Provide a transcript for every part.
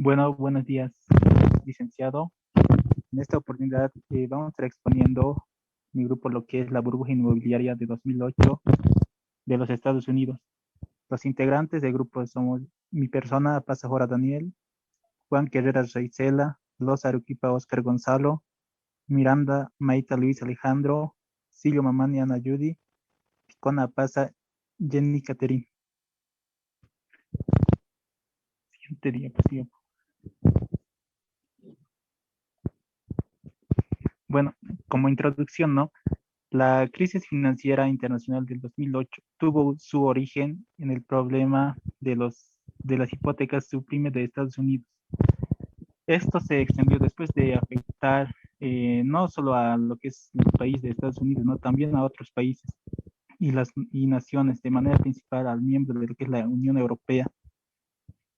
Bueno, buenos días, licenciado. En esta oportunidad vamos a estar exponiendo mi grupo lo que es la burbuja inmobiliaria de 2008 de los Estados Unidos. Los integrantes del grupo somos mi persona, Pasajora Daniel, Juan Carreras Reisela, Los Aruquipa Oscar Gonzalo, Miranda Maita Luis Alejandro, Silvio Mamani Ana Judy, Picona Pasa Jenny Caterin. Siguiente diapositiva. Bueno, como introducción, ¿no? La crisis financiera internacional del 2008 tuvo su origen en el problema de las hipotecas subprime de Estados Unidos. Esto se extendió después de afectar no solo a lo que es el país de Estados Unidos, ¿no? También a otros países y naciones, de manera principal al miembro de lo que es la Unión Europea.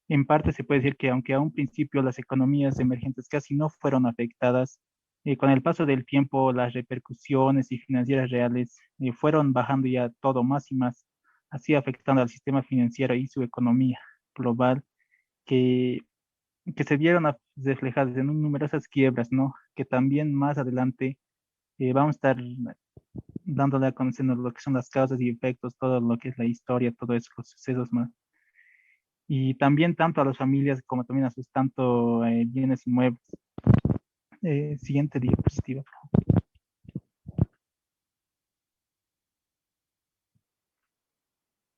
En parte se puede decir que aunque a un principio las economías emergentes casi no fueron afectadas, con el paso del tiempo las repercusiones y financieras reales fueron bajando ya todo más y más, así afectando al sistema financiero y su economía global, que, que se vieron reflejadas en numerosas quiebras, ¿no? Que también más adelante vamos a estar dándole a conocer lo que son las causas y efectos, todo lo que es la historia, todos esos sucesos más y también tanto a las familias como también a sus tanto bienes inmuebles. Siguiente diapositiva.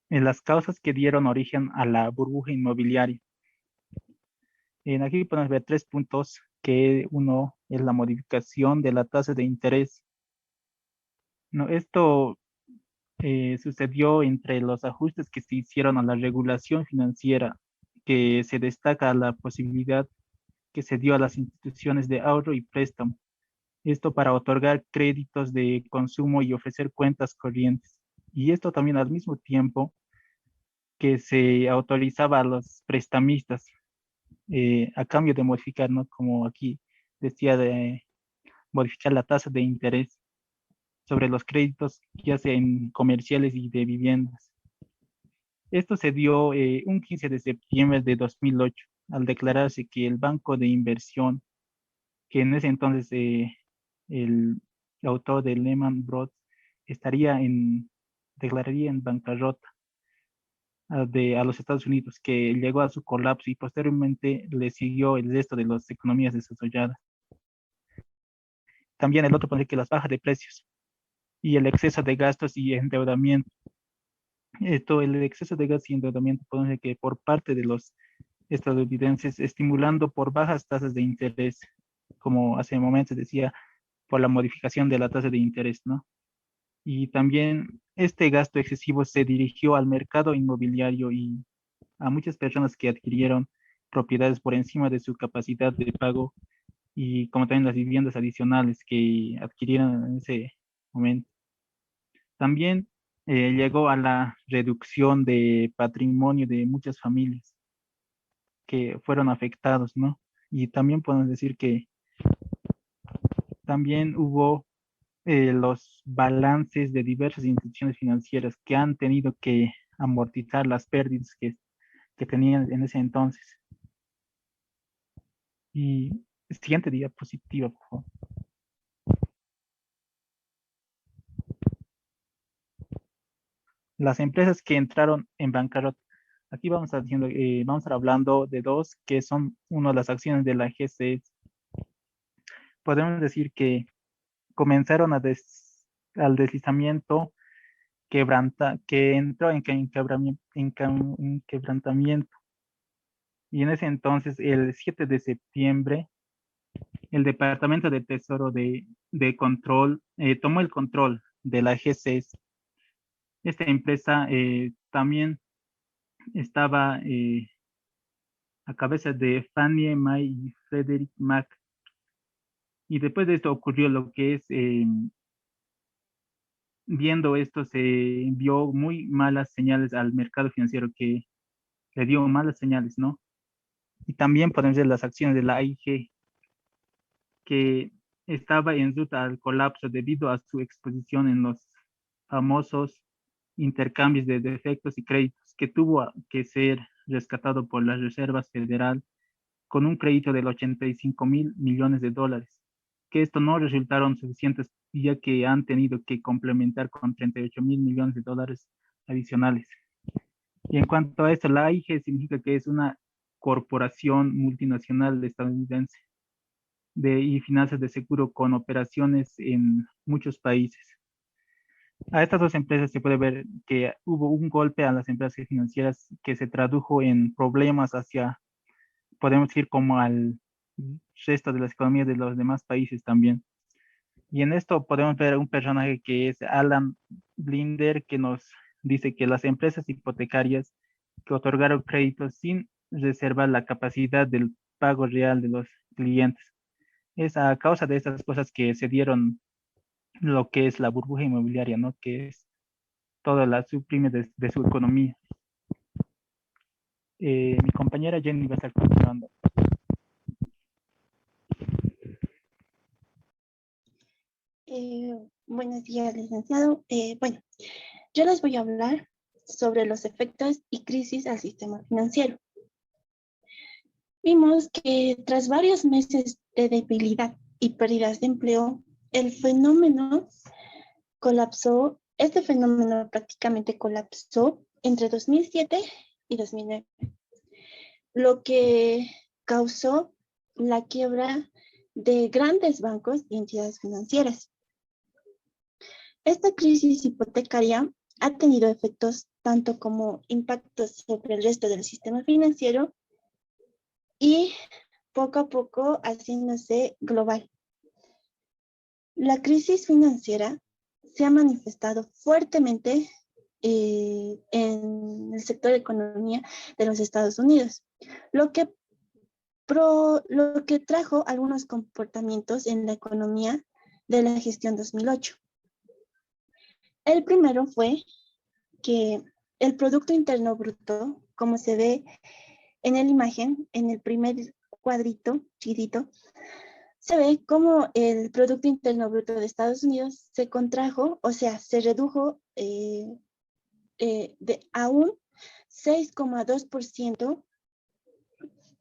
Las causas que dieron origen a la burbuja inmobiliaria. Aquí podemos ver tres puntos, que uno es la modificación de la tasa de interés. No, esto sucedió entre los ajustes que se hicieron a la regulación financiera, que se destaca la posibilidad que se dio a las instituciones de ahorro y préstamo. Esto para otorgar créditos de consumo y ofrecer cuentas corrientes. Y esto también al mismo tiempo que se autorizaba a los prestamistas a cambio de modificar, ¿no? Como aquí decía, de modificar la tasa de interés sobre los créditos, ya sea en comerciales y de viviendas. Esto se dio un 15 de septiembre de 2008, al declararse que el banco de inversión, que en ese entonces el autor de Lehman Brothers estaría declararía en bancarrota a los Estados Unidos, que llegó a su colapso y posteriormente le siguió el resto de las economías desarrolladas. También el otro pone que las bajas de precios y el exceso de gastos y endeudamiento. Esto, el exceso de gastos y endeudamiento, pone que por parte de los estadounidenses, estimulando por bajas tasas de interés, como hace momentos decía, por la modificación de la tasa de interés, ¿no? Y también este gasto excesivo se dirigió al mercado inmobiliario y a muchas personas que adquirieron propiedades por encima de su capacidad de pago y como también las viviendas adicionales que adquirieron en ese momento. También llegó a la reducción de patrimonio de muchas familias que fueron afectados, ¿no? Y también podemos decir que también hubo los balances de diversas instituciones financieras que han tenido que amortizar las pérdidas que tenían en ese entonces. Y siguiente diapositiva, por favor. Las empresas que entraron en bancarrota. Aquí vamos a estar hablando de dos que son una de las acciones de la GCS. Podemos decir que comenzaron al deslizamiento que entró en quebrantamiento. Y en ese entonces, el 7 de septiembre, el Departamento de Tesoro de Control tomó el control de la GCS. Esta empresa también estaba a cabeza de Fannie Mae y Frederick Mac. Y después de esto ocurrió lo que es, viendo esto, se envió muy malas señales al mercado financiero que le dio malas señales, ¿no? Y también podemos ver las acciones de la AIG, que estaba en ruta al colapso debido a su exposición en los famosos intercambios de defectos y créditos que tuvo que ser rescatado por la Reserva Federal con un crédito del 85.000 millones de dólares, que esto no resultaron suficientes ya que han tenido que complementar con 38.000 millones de dólares adicionales. Y en cuanto a esto, la AIG significa que es una corporación multinacional estadounidense y finanzas de seguro con operaciones en muchos países. A estas dos empresas se puede ver que hubo un golpe a las empresas financieras que se tradujo en problemas hacia, podemos decir, como al resto de las economías de los demás países también. Y en esto podemos ver un personaje que es Alan Blinder, que nos dice que las empresas hipotecarias que otorgaron créditos sin reservar la capacidad del pago real de los clientes. Es a causa de estas cosas que se dieron lo que es la burbuja inmobiliaria, ¿no? Que es toda la suprime de su economía. Mi compañera Jenny va a estar continuando. Buenos días, licenciado. Bueno, yo les voy a hablar sobre los efectos y crisis al sistema financiero. Vimos que tras varios meses de debilidad y pérdidas de empleo, el fenómeno colapsó, este fenómeno prácticamente colapsó entre 2007 y 2009, lo que causó la quiebra de grandes bancos y entidades financieras. Esta crisis hipotecaria ha tenido efectos tanto como impactos sobre el resto del sistema financiero y poco a poco haciéndose global. La crisis financiera se ha manifestado fuertemente en el sector de economía de los Estados Unidos, lo que trajo algunos comportamientos en la economía de la gestión 2008. El primero fue que el Producto Interno Bruto, como se ve en la imagen, en el primer cuadrito chiquitito, se ve como el Producto Interno Bruto de Estados Unidos se contrajo, o sea, se redujo a un 6,2%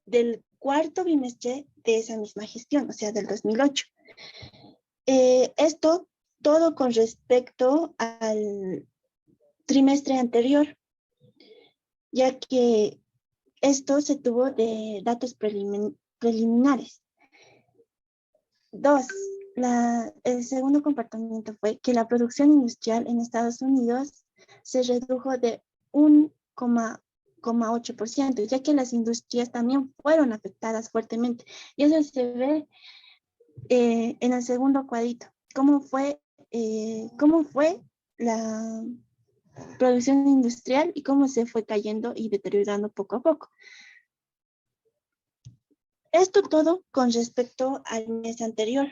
del cuarto bimestre de esa misma gestión, o sea, del 2008. Esto todo con respecto al trimestre anterior, ya que esto se tuvo de datos preliminares. Dos, el segundo comportamiento fue que la producción industrial en Estados Unidos se redujo de 1,8%, ya que las industrias también fueron afectadas fuertemente. Y eso se ve en el segundo cuadrito, cómo fue la producción industrial y cómo se fue cayendo y deteriorando poco a poco. Esto todo con respecto al mes anterior,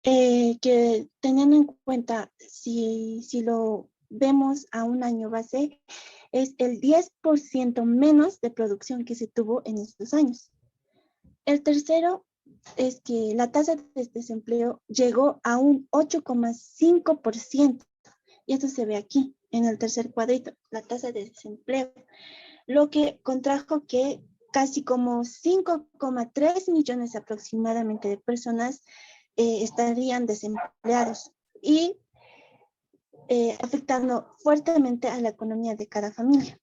que teniendo en cuenta, si lo vemos a un año base, es el 10% menos de producción que se tuvo en estos años. El tercero es que la tasa de desempleo llegó a un 8,5%, y esto se ve aquí, en el tercer cuadrito, la tasa de desempleo, lo que contrajo que casi como 5,3 millones aproximadamente de personas estarían desempleados y afectando fuertemente a la economía de cada familia.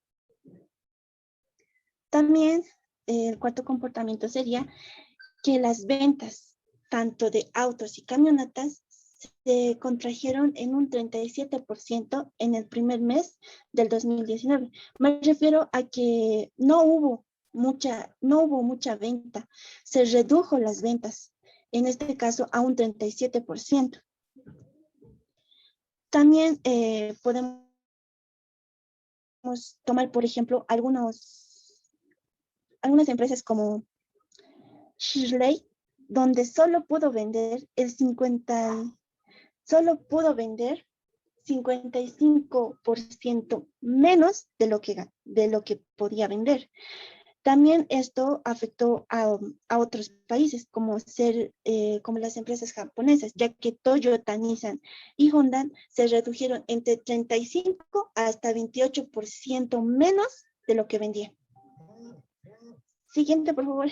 También el cuarto comportamiento sería que las ventas tanto de autos y camionetas se contrajeron en un 37% en el primer mes del 2019. Me refiero a que no hubo mucha venta, se redujo las ventas, en este caso a un 37%. También podemos tomar, por ejemplo, algunas empresas como Shirley, donde solo pudo vender 55% menos de lo que podía vender. También esto afectó a otros países, como las empresas japonesas, ya que Toyota, Nissan y Honda se redujeron entre 35 hasta 28% menos de lo que vendían. Siguiente, por favor.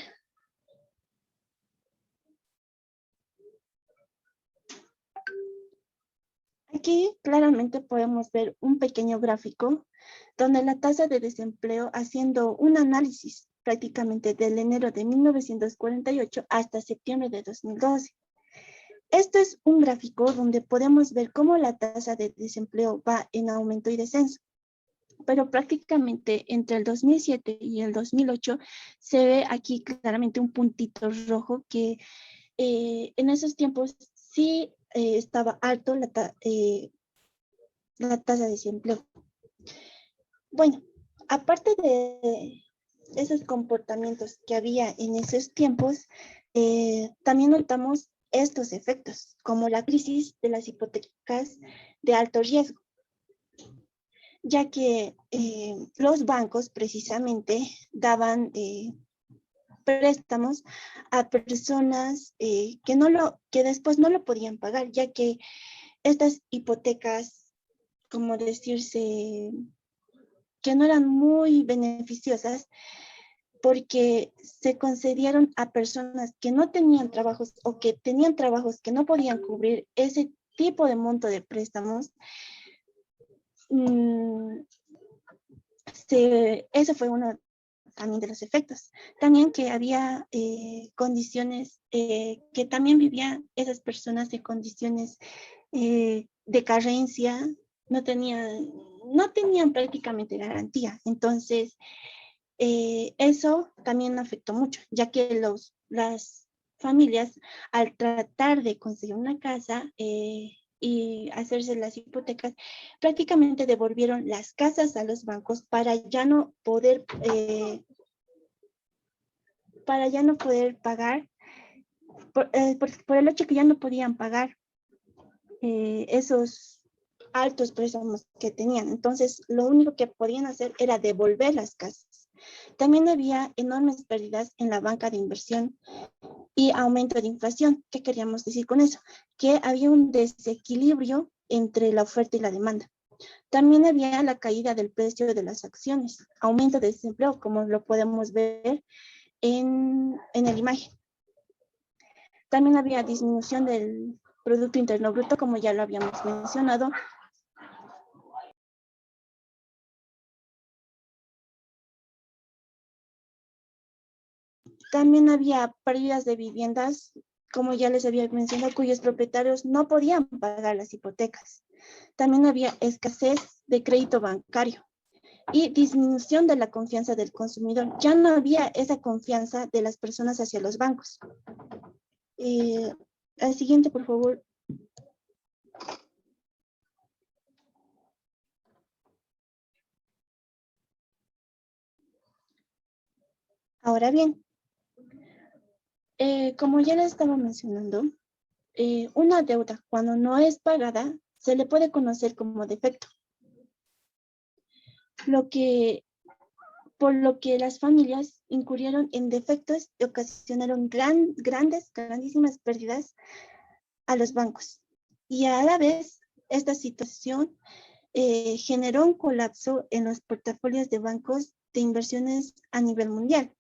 Aquí claramente podemos ver un pequeño gráfico donde la tasa de desempleo, haciendo un análisis prácticamente del enero de 1948 hasta septiembre de 2012. Este es un gráfico donde podemos ver cómo la tasa de desempleo va en aumento y descenso. Pero prácticamente entre el 2007 y el 2008 se ve aquí claramente un puntito rojo que en esos tiempos sí estaba alto la tasa de desempleo. Bueno, aparte de esos comportamientos que había en esos tiempos, también notamos estos efectos, como la crisis de las hipotecas de alto riesgo, ya que los bancos precisamente daban préstamos a personas que después no lo podían pagar, ya que estas hipotecas, como decirse, que no eran muy beneficiosas porque se concedieron a personas que no tenían trabajos o que tenían trabajos que no podían cubrir ese tipo de monto de préstamos. Ese fue uno también de los efectos. También que había condiciones que también vivían esas personas de condiciones de carencia, no tenían prácticamente garantía. Entonces, eso también afectó mucho, ya que las familias, al tratar de conseguir una casa y hacerse las hipotecas, prácticamente devolvieron las casas a los bancos para ya no poder pagar, por el hecho que ya no podían pagar esos altos préstamos que tenían. Entonces, lo único que podían hacer era devolver las casas. También había enormes pérdidas en la banca de inversión y aumento de inflación. ¿Qué queríamos decir con eso? Que había un desequilibrio entre la oferta y la demanda. También había la caída del precio de las acciones, aumento de desempleo, como lo podemos ver en la imagen. También había disminución del Producto Interno Bruto, como ya lo habíamos mencionado. También había pérdidas de viviendas, como ya les había mencionado, cuyos propietarios no podían pagar las hipotecas. También había escasez de crédito bancario y disminución de la confianza del consumidor. Ya no había esa confianza de las personas hacia los bancos. Al siguiente, por favor. Ahora bien, como ya les estaba mencionando, una deuda cuando no es pagada se le puede conocer como defecto. Por lo que las familias incurrieron en defectos y ocasionaron grandísimas pérdidas a los bancos. Y a la vez, esta situación generó un colapso en los portafolios de bancos de inversiones a nivel mundial.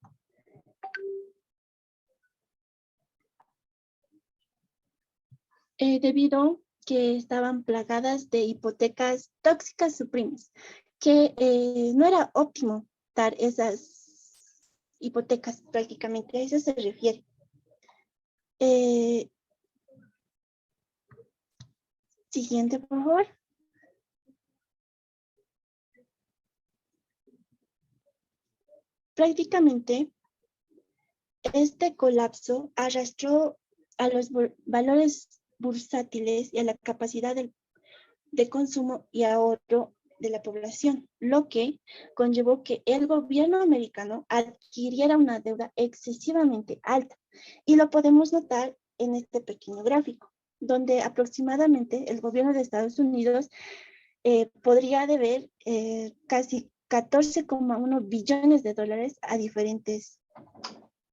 Debido que estaban plagadas de hipotecas tóxicas suprimes, que no era óptimo dar esas hipotecas prácticamente, a eso se refiere. Siguiente, por favor. Prácticamente, este colapso arrastró a los valores bursátiles y a la capacidad de consumo y ahorro de la población, lo que conllevó que el gobierno americano adquiriera una deuda excesivamente alta. Y lo podemos notar en este pequeño gráfico, donde aproximadamente el gobierno de Estados Unidos podría deber casi 14,1 billones de dólares a diferentes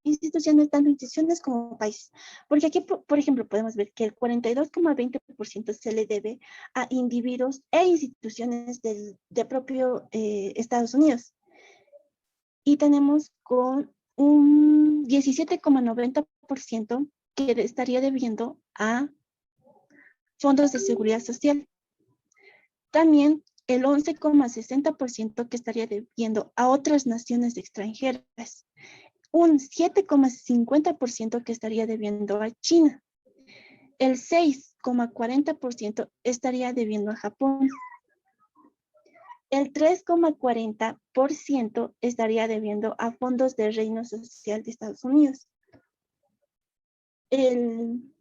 instituciones, tanto instituciones como países. Porque aquí, por ejemplo, podemos ver que el 42,20% se le debe a individuos e instituciones de propio Estados Unidos. Y tenemos con un 17,90% que estaría debiendo a fondos de seguridad social. También el 11,60% que estaría debiendo a otras naciones extranjeras. Un 7,50% que estaría debiendo a China. El 6,40% estaría debiendo a Japón. El 3,40% estaría debiendo a fondos del Reino Social de Estados Unidos. El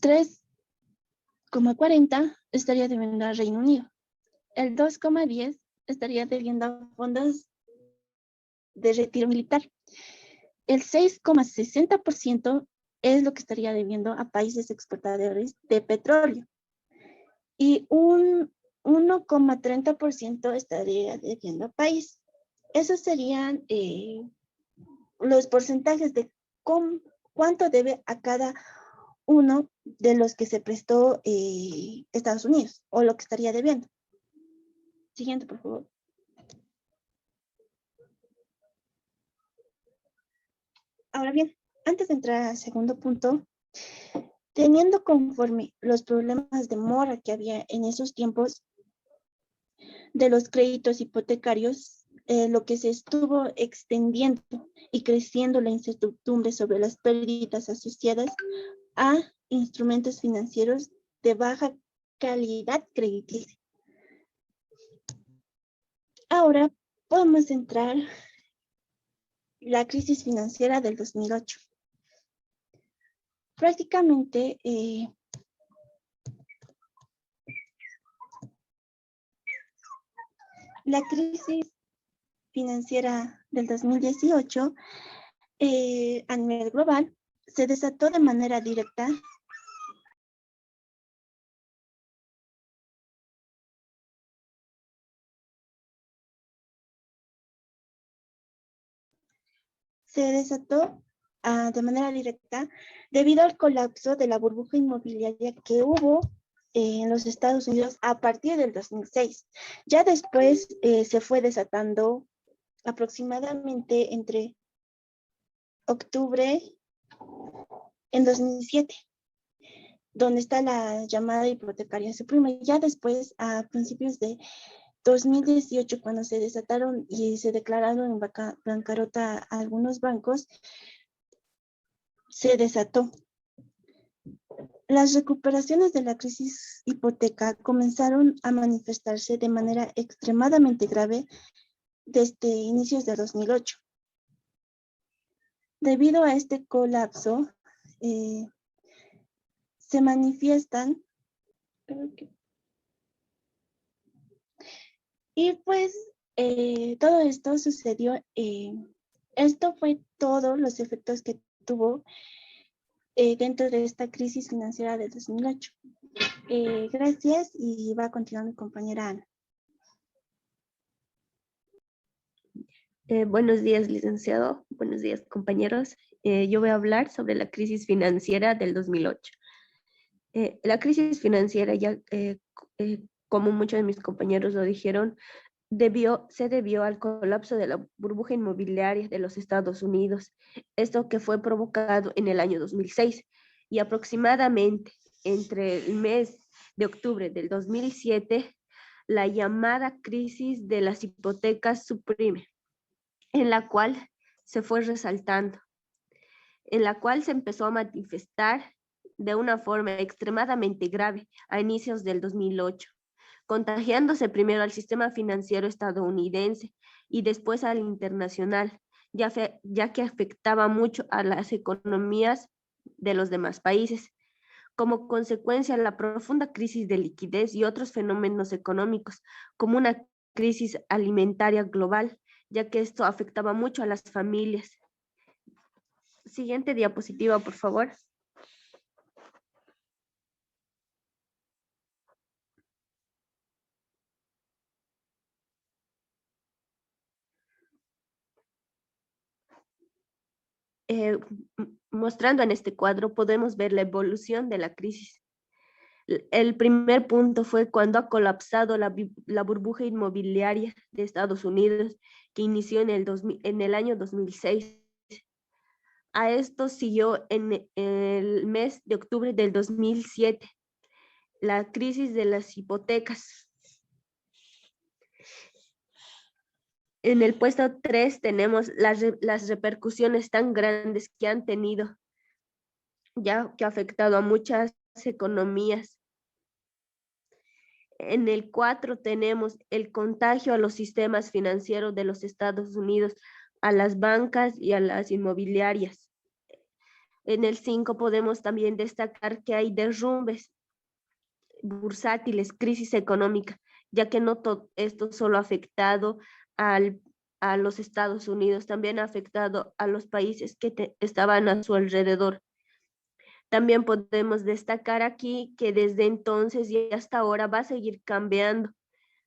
3,40 estaría debiendo al Reino Unido. El 2,10 estaría debiendo a fondos de retiro militar. El 6,60% es lo que estaría debiendo a países exportadores de petróleo. Y un 1,30% estaría debiendo a país. Esos serían los porcentajes de cuánto debe a cada uno de los que se prestó Estados Unidos, o lo que estaría debiendo. Siguiente, por favor. Ahora bien, antes de entrar al segundo punto, teniendo conforme los problemas de mora que había en esos tiempos de los créditos hipotecarios, lo que se estuvo extendiendo y creciendo la incertidumbre sobre las pérdidas asociadas a instrumentos financieros de baja calidad crediticia. Ahora podemos entrar la crisis financiera del 2008. Prácticamente la crisis financiera del 2018 a nivel global se desató de manera directa de manera directa debido al colapso de la burbuja inmobiliaria que hubo en los Estados Unidos a partir del 2006. Ya después se fue desatando aproximadamente entre octubre en 2007, donde está la llamada hipotecaria suprema. Ya después, a principios de 2018, cuando se desataron y se declararon en bancarrota algunos bancos, se desató. Las recuperaciones de la crisis hipoteca comenzaron a manifestarse de manera extremadamente grave desde inicios de 2008. Debido a este colapso, se manifiestan, y pues todo esto sucedió, esto fue todos los efectos que tuvo dentro de esta crisis financiera de 2008. Gracias, y va a continuar mi compañera Ana. Buenos días, licenciado. Buenos días, compañeros. Yo voy a hablar sobre la crisis financiera del 2008. La crisis financiera, como muchos de mis compañeros lo dijeron, se debió al colapso de la burbuja inmobiliaria de los Estados Unidos, esto que fue provocado en el año 2006, y aproximadamente entre el mes de octubre del 2007, la llamada crisis de las hipotecas suprime, en la cual se fue resaltando, en la cual se empezó a manifestar de una forma extremadamente grave a inicios del 2008, contagiándose primero al sistema financiero estadounidense y después al internacional, ya que afectaba mucho a las economías de los demás países. Como consecuencia, la profunda crisis de liquidez y otros fenómenos económicos, como una crisis alimentaria global, ya que esto afectaba mucho a las familias. Siguiente diapositiva, por favor. Mostrando en este cuadro podemos ver la evolución de la crisis. El primer punto fue cuando ha colapsado la burbuja inmobiliaria de Estados Unidos, que inició en el año 2006. A esto siguió en el mes de octubre del 2007, la crisis de las hipotecas. En el puesto 3 tenemos las repercusiones tan grandes que han tenido, ya que ha afectado a muchas economías. En el 4 tenemos el contagio a los sistemas financieros de los Estados Unidos, a las bancas y a las inmobiliarias. En el 5 podemos también destacar que hay derrumbes bursátiles, crisis económica, ya que no esto solo ha afectado a los Estados Unidos, también ha afectado a los países que estaban a su alrededor. También podemos destacar aquí que desde entonces y hasta ahora va a seguir cambiando.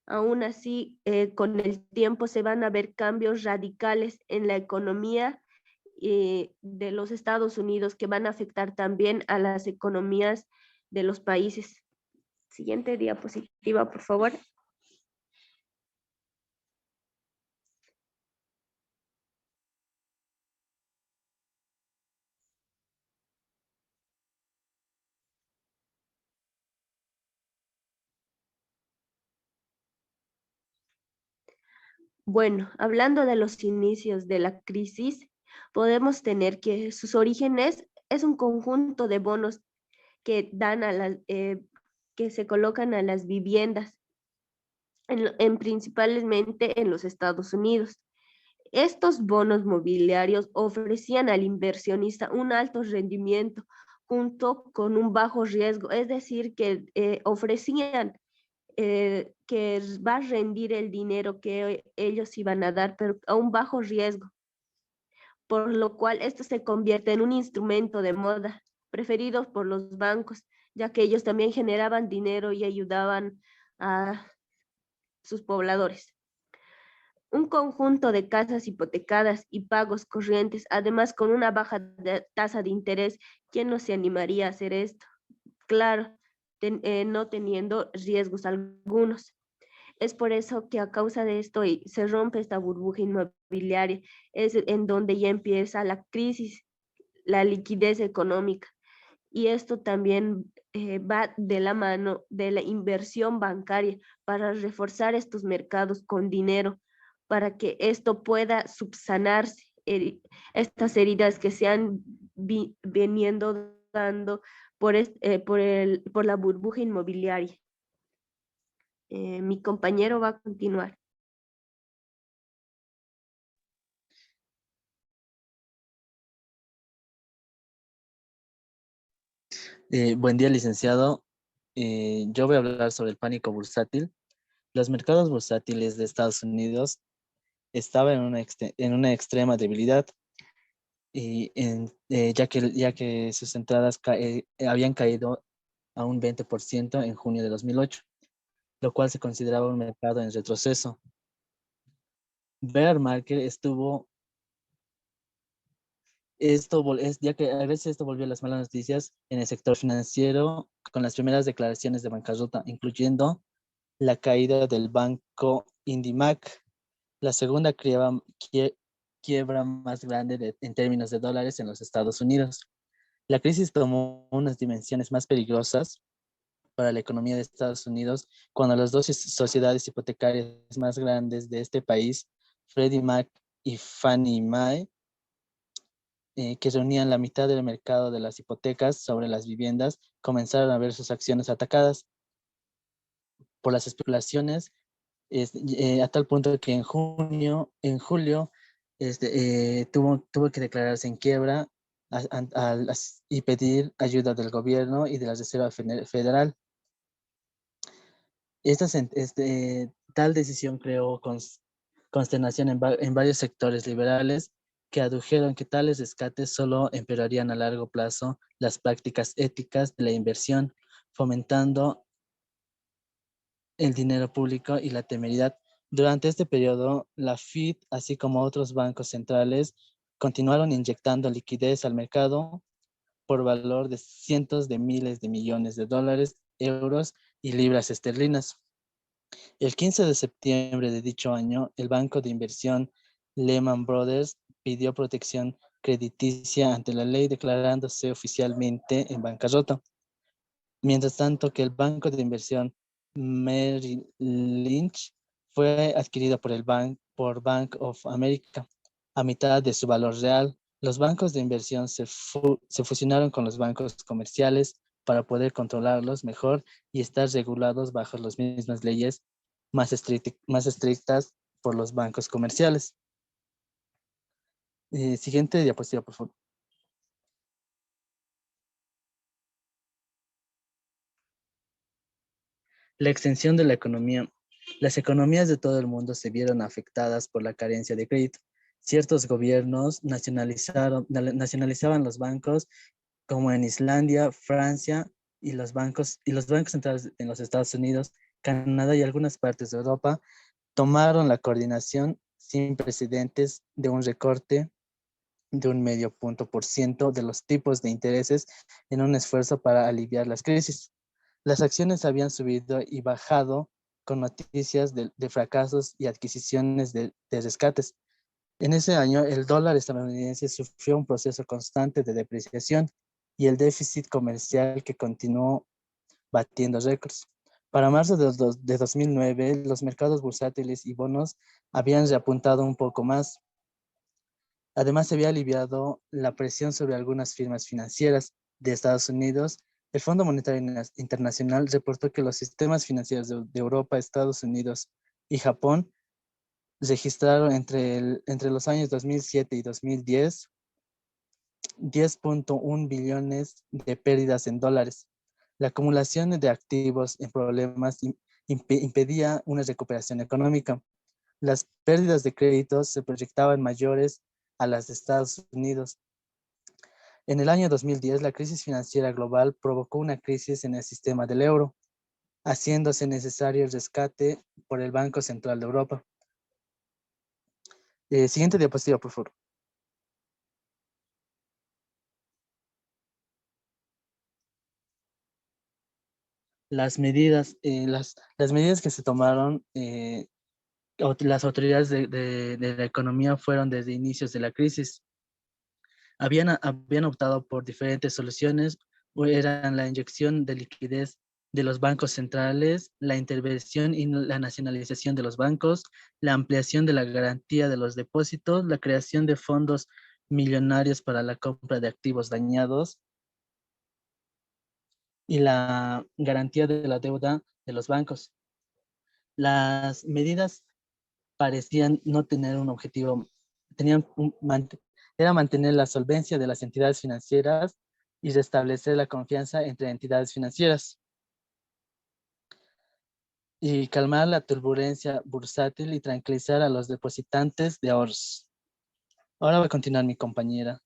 Aún así, con el tiempo se van a ver cambios radicales en la economía de los Estados Unidos que van a afectar también a las economías de los países. Siguiente diapositiva, por favor. Bueno, hablando de los inicios de la crisis, podemos tener que sus orígenes es un conjunto de bonos que dan que se colocan a las viviendas, principalmente en los Estados Unidos. Estos bonos mobiliarios ofrecían al inversionista un alto rendimiento junto con un bajo riesgo, es decir, que ofrecían que va a rendir el dinero que ellos iban a dar, pero a un bajo riesgo, por lo cual esto se convierte en un instrumento de moda preferido por los bancos, ya que ellos también generaban dinero y ayudaban a sus pobladores. Un conjunto de casas hipotecadas y pagos corrientes, además con una baja tasa de interés. ¿Quién no se animaría a hacer esto? Claro, no teniendo riesgos algunos. Es por eso que a causa de esto se rompe esta burbuja inmobiliaria, es en donde ya empieza la crisis, la liquidez económica. Y esto también va de la mano de la inversión bancaria para reforzar estos mercados con dinero, para que esto pueda subsanarse, estas heridas que se han veniendo dando por la burbuja inmobiliaria. Mi compañero va a continuar. Buen día, licenciado. Yo voy a hablar sobre el pánico bursátil. Los mercados bursátiles de Estados Unidos estaban en una extrema debilidad, ya que sus entradas habían caído a un 20% en junio de 2008, lo cual se consideraba un mercado en retroceso. Bear market ya que a veces esto volvió las malas noticias en el sector financiero con las primeras declaraciones de bancarrota, incluyendo la caída del banco IndyMac, la segunda quiebra más grande en términos de dólares en los Estados Unidos. La crisis tomó unas dimensiones más peligrosas para la economía de Estados Unidos cuando las dos sociedades hipotecarias más grandes de este país, Freddie Mac y Fannie Mae, que reunían la mitad del mercado de las hipotecas sobre las viviendas, comenzaron a ver sus acciones atacadas por las especulaciones, a tal punto que en julio, tuvo que declararse en quiebra y pedir ayuda del gobierno y de la Reserva Federal. Tal decisión creó consternación en varios sectores liberales que adujeron que tales rescates solo empeorarían a largo plazo las prácticas éticas de la inversión, fomentando el dinero público y la temeridad. Durante este periodo, la Fed, así como otros bancos centrales, continuaron inyectando liquidez al mercado por valor de cientos de miles de millones de dólares euros y libras esterlinas. El 15 de septiembre de dicho año, el banco de inversión Lehman Brothers pidió protección crediticia ante la ley, declarándose oficialmente en bancarrota. Mientras tanto que el banco de inversión Merrill Lynch fue adquirido por Bank of America a mitad de su valor real. Los bancos de inversión se fusionaron con los bancos comerciales para poder controlarlos mejor y estar regulados bajo las mismas leyes más estrictas por los bancos comerciales. Siguiente diapositiva, por favor. La extensión de la economía. Las economías de todo el mundo se vieron afectadas por la carencia de crédito. Ciertos gobiernos nacionalizaban los bancos, como en Islandia, Francia, y los bancos centrales en los Estados Unidos, Canadá y algunas partes de Europa tomaron la coordinación sin precedentes de un recorte de 0,5% de los tipos de intereses en un esfuerzo para aliviar las crisis. Las acciones habían subido y bajado con noticias de fracasos y adquisiciones de rescates. En ese año, el dólar estadounidense sufrió un proceso constante de depreciación y el déficit comercial que continuó batiendo récords. Para marzo de 2009, los mercados bursátiles y bonos habían reapuntado un poco más. Además, se había aliviado la presión sobre algunas firmas financieras de Estados Unidos. El Fondo Monetario Internacional reportó que los sistemas financieros de Europa, Estados Unidos y Japón registraron entre los años 2007 y 2010 10,1 billones de pérdidas en dólares. La acumulación de activos en problemas impedía una recuperación económica. Las pérdidas de créditos se proyectaban mayores a las de Estados Unidos. En el año 2010, la crisis financiera global provocó una crisis en el sistema del euro, haciéndose necesario el rescate por el Banco Central de Europa. Siguiente diapositiva, por favor. Las medidas que se tomaron, las autoridades de la economía fueron desde inicios de la crisis. Habían optado por diferentes soluciones, eran la inyección de liquidez de los bancos centrales, la intervención y la nacionalización de los bancos, la ampliación de la garantía de los depósitos, la creación de fondos millonarios para la compra de activos dañados y la garantía de la deuda de los bancos. Las medidas parecían no tener un objetivo, era mantener la solvencia de las entidades financieras y restablecer la confianza entre entidades financieras y calmar la turbulencia bursátil y tranquilizar a los depositantes de ahorros. Ahora va a continuar mi compañera.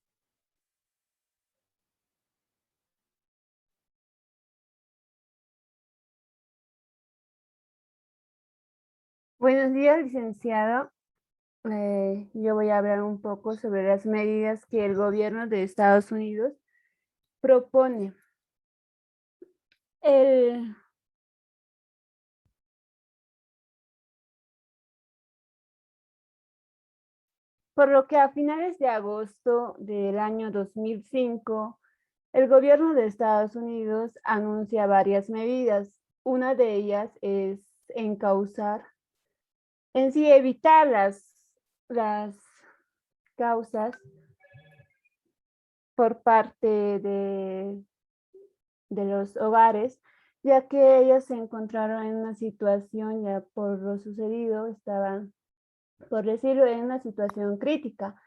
Buenos días, licenciado. Yo voy a hablar un poco sobre las medidas que el gobierno de Estados Unidos propone. Por lo que a finales de agosto del año 2005, el gobierno de Estados Unidos anuncia varias medidas. Una de ellas es encauzar, en sí evitar las causas por parte de los hogares, ya que ellos se encontraron en una situación, ya por lo sucedido, estaban, por decirlo, en una situación crítica.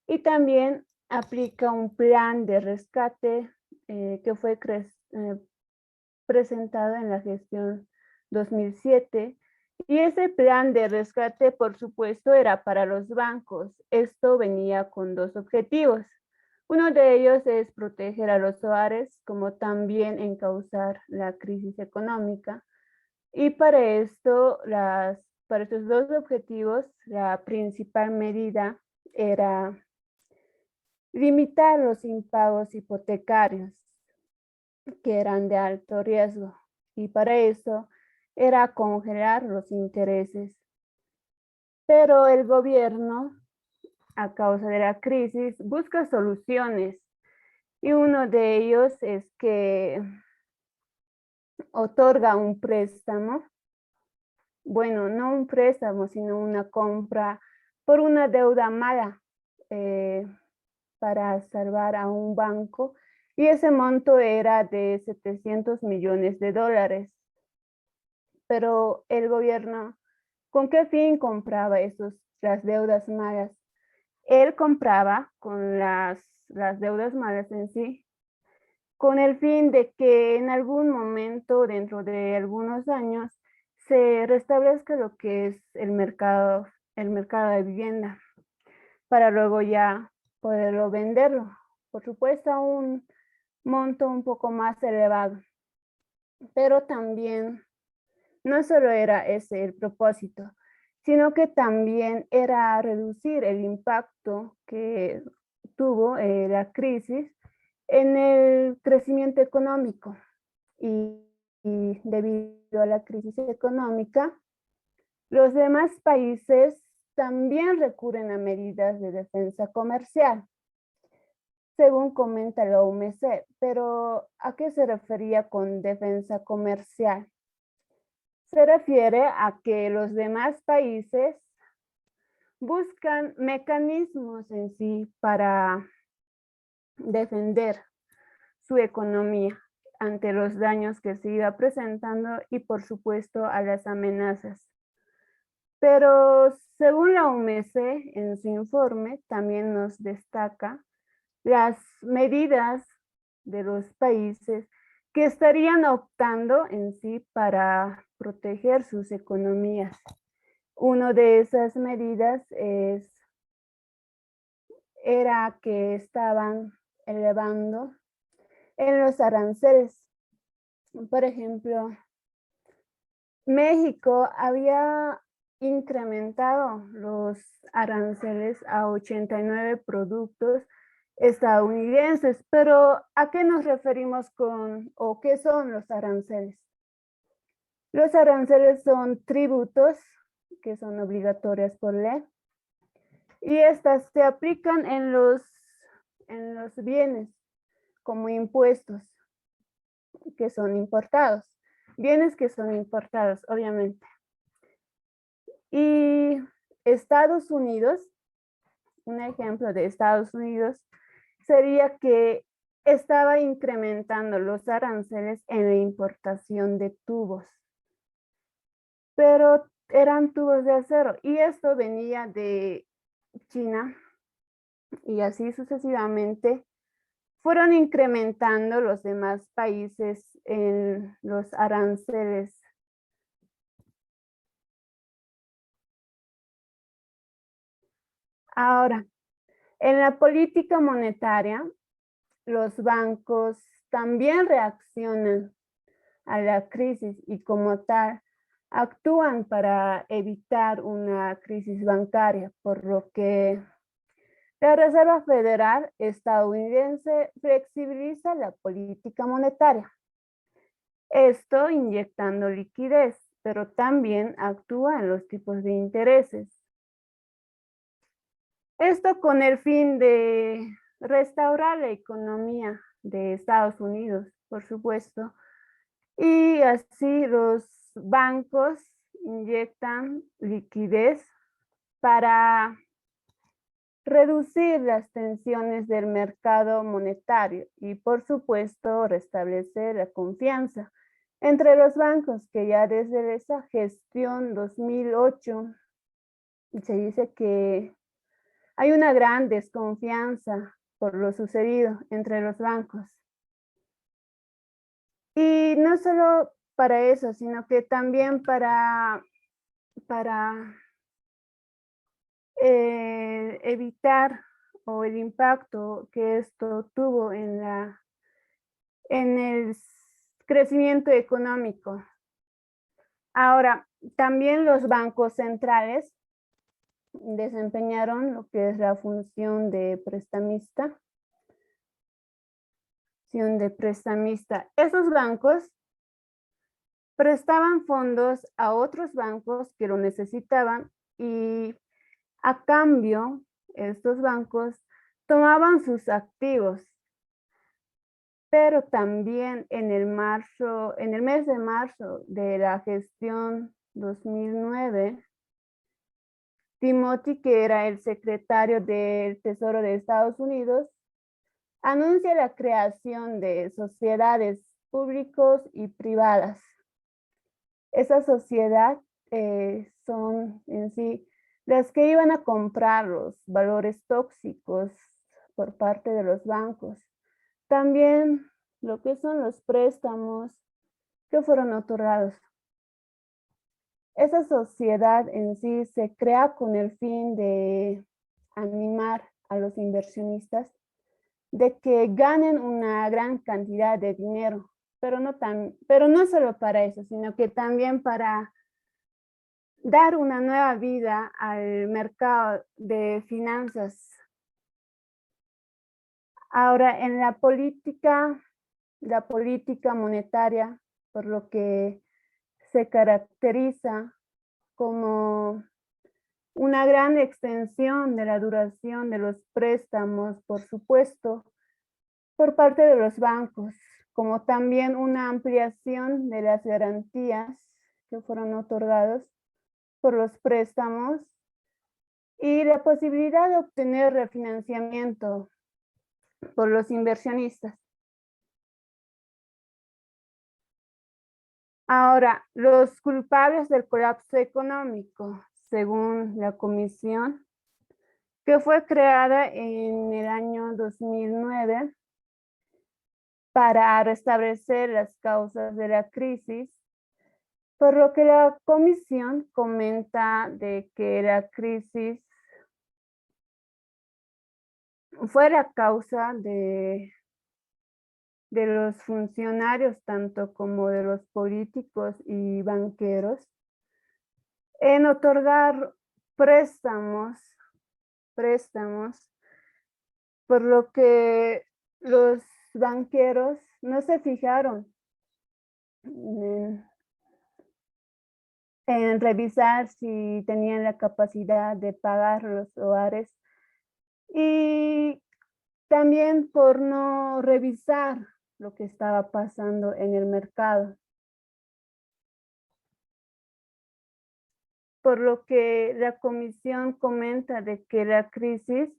Y también aplica un plan de rescate que fue presentado en la gestión 2007. Y ese plan de rescate, por supuesto, era para los bancos. Esto venía con dos objetivos. Uno de ellos es proteger a los hogares, como también encauzar la crisis económica. Y para esto, para estos dos objetivos, la principal medida era limitar los impagos hipotecarios, que eran de alto riesgo. y para eso era congelar los intereses. Pero el gobierno, a causa de la crisis, busca soluciones y uno de ellos es que otorga un préstamo, bueno, no un préstamo, sino una compra por una deuda mala para salvar a un banco, y ese monto era de 700 millones de dólares. Pero el gobierno, ¿con qué fin compraba las deudas malas? Él compraba con las deudas malas en sí, con el fin de que en algún momento, dentro de algunos años, se restablezca lo que es el mercado de vivienda, para luego ya poderlo venderlo, por supuesto, a un monto un poco más elevado. Pero también no solo era ese el propósito, sino que también era reducir el impacto que tuvo la crisis en el crecimiento económico. Y debido a la crisis económica, los demás países también recurren a medidas de defensa comercial, según comenta la OMC. Pero ¿a qué se refería con defensa comercial? Se refiere a que los demás países buscan mecanismos en sí para defender su economía ante los daños que se iba presentando y por supuesto a las amenazas. Pero según la OMC, en su informe también nos destaca las medidas de los países que estarían optando en sí para proteger sus economías. Una de esas medidas era que estaban elevando en los aranceles. Por ejemplo, México había incrementado los aranceles a 89 productos estadounidenses, pero ¿a qué nos referimos o qué son los aranceles? Los aranceles son tributos que son obligatorias por ley y estas se aplican en los bienes como impuestos que son importados, bienes que son importados, obviamente. Y Estados Unidos, un ejemplo de Estados Unidos sería que estaba incrementando los aranceles en la importación de tubos, pero eran tubos de acero y esto venía de China y así sucesivamente fueron incrementando los demás países en los aranceles. Ahora, en la política monetaria, los bancos también reaccionan a la crisis y como tal actúan para evitar una crisis bancaria, por lo que la Reserva Federal estadounidense flexibiliza la política monetaria. Esto inyectando liquidez, pero también actúa en los tipos de intereses. Esto con el fin de restaurar la economía de Estados Unidos, por supuesto, y así los bancos inyectan liquidez para reducir las tensiones del mercado monetario y, por supuesto, restablecer la confianza entre los bancos, que ya desde esa gestión 2008 se dice que hay una gran desconfianza por lo sucedido entre los bancos. Y no solo para eso, sino que también para evitar o el impacto que esto tuvo en el crecimiento económico. Ahora, también los bancos centrales desempeñaron lo que es la función de prestamista. Esos bancos prestaban fondos a otros bancos que lo necesitaban y a cambio estos bancos tomaban sus activos. Pero también en el mes de marzo de la gestión 2009, Timothy, que era el secretario del Tesoro de Estados Unidos, anuncia la creación de sociedades públicas y privadas. Esas sociedades son en sí las que iban a comprar los valores tóxicos por parte de los bancos. También lo que son los préstamos que fueron otorgados. Esa sociedad en sí se crea con el fin de animar a los inversionistas de que ganen una gran cantidad de dinero, pero no solo para eso, sino que también para dar una nueva vida al mercado de finanzas. Ahora, en la política monetaria, por lo que se caracteriza como una gran extensión de la duración de los préstamos, por supuesto, por parte de los bancos, como también una ampliación de las garantías que fueron otorgadas por los préstamos y la posibilidad de obtener refinanciamiento por los inversionistas. Ahora, los culpables del colapso económico, según la comisión, que fue creada en el año 2009 para restablecer las causas de la crisis, por lo que la comisión comenta de que la crisis fue la causa de los funcionarios, tanto como de los políticos y banqueros, en otorgar préstamos, por lo que los banqueros no se fijaron en revisar si tenían la capacidad de pagar los hogares y también por no revisar lo que estaba pasando en el mercado. Por lo que la comisión comenta de que la crisis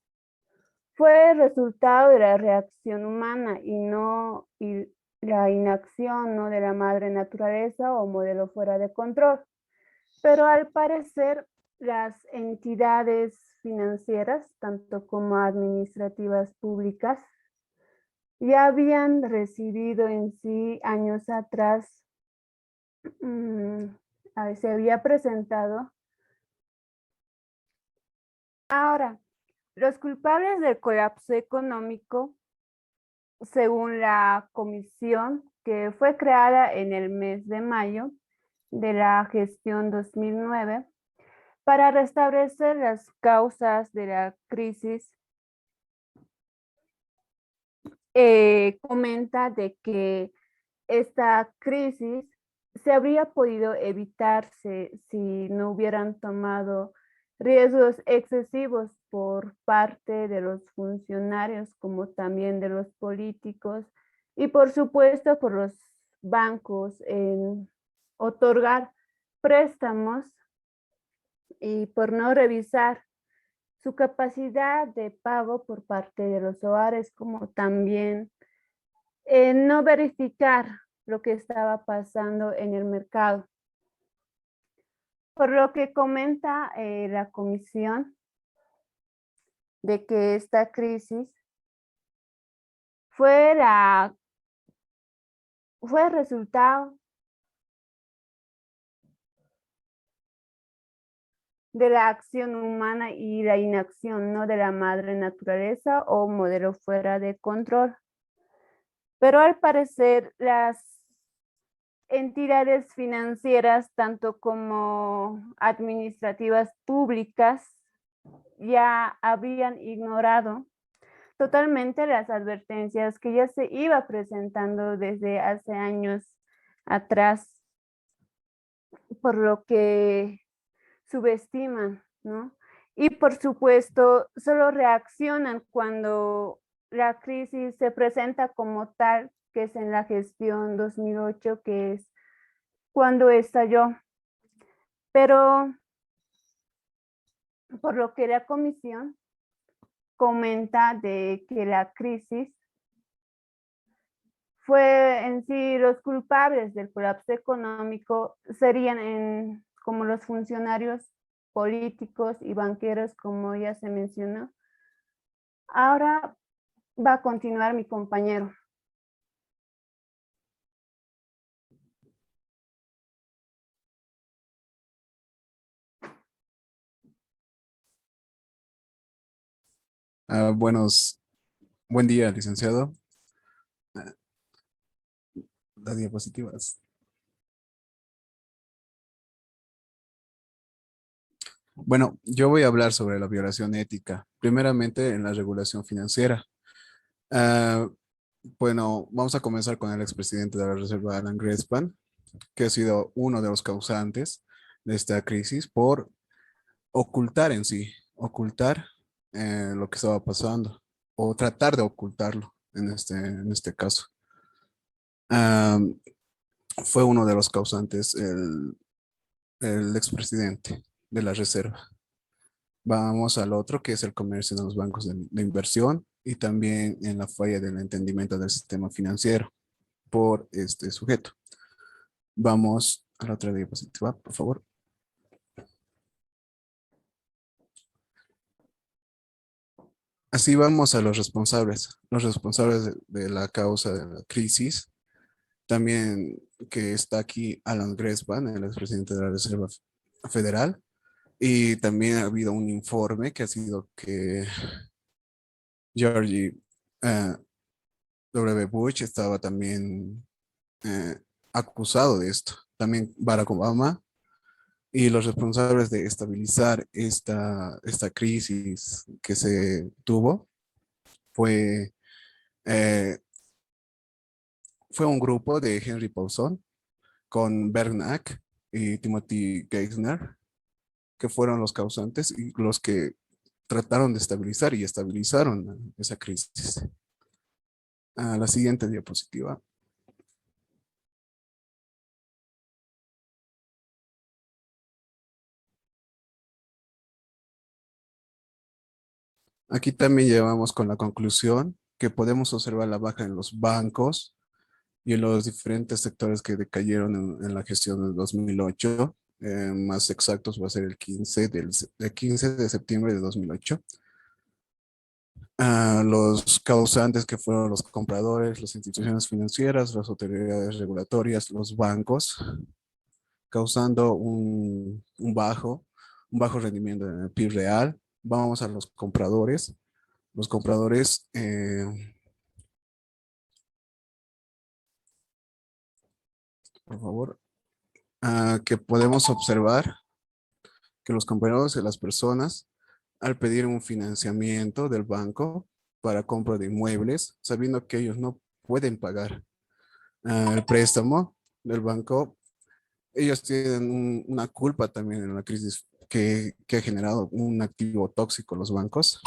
fue el resultado de la reacción humana y la inacción, ¿no?, de la madre naturaleza o modelo fuera de control. Pero al parecer las entidades financieras, tanto como administrativas públicas, ya habían recibido en sí años atrás, se había presentado. Ahora, los culpables del colapso económico, según la comisión que fue creada en el mes de mayo de la gestión 2009 para restablecer las causas de la crisis, comenta de que esta crisis se habría podido evitarse si no hubieran tomado riesgos excesivos por parte de los funcionarios, como también de los políticos y por supuesto por los bancos en otorgar préstamos y por no revisar su capacidad de pago por parte de los hogares, como también no verificar lo que estaba pasando en el mercado. Por lo que comenta la comisión de que esta crisis fue el resultado de la acción humana y la inacción, ¿no?, de la madre naturaleza o modelo fuera de control. Pero al parecer las entidades financieras, tanto como administrativas públicas, ya habían ignorado totalmente las advertencias que ya se iba presentando desde hace años atrás por lo que subestiman, ¿no? Y por supuesto, solo reaccionan cuando la crisis se presenta como tal, que es en la gestión 2008, que es cuando estalló. Pero por lo que la comisión comenta de que la crisis fue en sí los culpables del colapso económico serían como los funcionarios políticos y banqueros, como ya se mencionó. Ahora va a continuar mi compañero. Buen día, licenciado. Las diapositivas. Bueno, yo voy a hablar sobre la violación ética, primeramente en la regulación financiera. Ah, bueno, vamos a comenzar con el expresidente de la Reserva, Alan Greenspan, que ha sido uno de los causantes de esta crisis por ocultar en sí, ocultar lo que estaba pasando o tratar de ocultarlo en este caso. Ah, fue uno de los causantes el expresidente de la Reserva. Vamos al otro, que es el comercio en los bancos de inversión y también en la falla del entendimiento del sistema financiero por este sujeto. Vamos a la otra diapositiva, por favor. Así vamos a los responsables de la causa de la crisis. También que está aquí Alan Greenspan, el expresidente de la Reserva Federal. Y también ha habido un informe que ha sido que George W. Bush estaba también eh, acusado de esto. También Barack Obama y los responsables de estabilizar esta crisis que se tuvo fue, eh, fue un grupo de Henry Paulson con Bernanke y Timothy Geithner, que fueron los causantes y los que trataron de estabilizar y estabilizaron esa crisis. A la siguiente diapositiva. Aquí también llevamos con la conclusión que podemos observar la baja en los bancos y en los diferentes sectores que decayeron en la gestión del 2008. Más exactos va a ser el 15 de septiembre de 2008. Los causantes que fueron los compradores, las instituciones financieras, las autoridades regulatorias, los bancos, causando un bajo rendimiento en el PIB real. Vamos a los compradores. Los compradores, por favor, que podemos observar que los compradores de las personas, al pedir un financiamiento del banco para compra de inmuebles, sabiendo que ellos no pueden pagar el préstamo del banco, ellos tienen una culpa también en la crisis que ha generado un activo tóxico los bancos.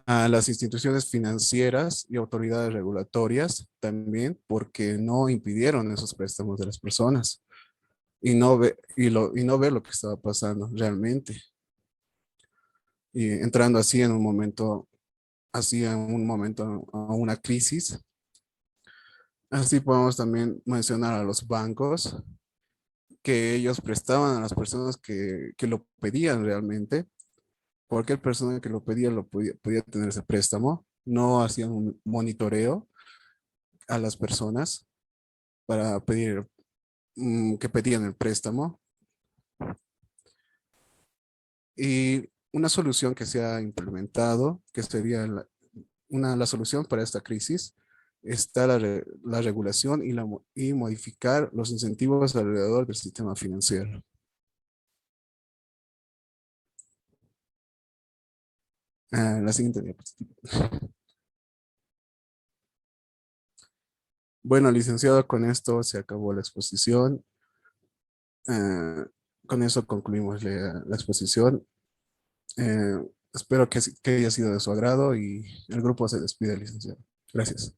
A las instituciones financieras y autoridades regulatorias también porque no impidieron esos préstamos de las personas y no ver lo que estaba pasando realmente. Y entrando así en un momento, a una crisis. Así podemos también mencionar a los bancos, que ellos prestaban a las personas que lo pedían realmente. Cualquier persona que lo pedía podía tener ese préstamo. No hacían un monitoreo a las personas para pedir que pedían el préstamo. Y una solución que se ha implementado, que sería la solución para esta crisis, está la regulación y modificar los incentivos alrededor del sistema financiero. La siguiente diapositiva. Bueno, licenciado, con esto se acabó la exposición. Con eso concluimos la exposición. Eh, Espero que haya sido de su agrado y el grupo se despide, licenciado. Gracias.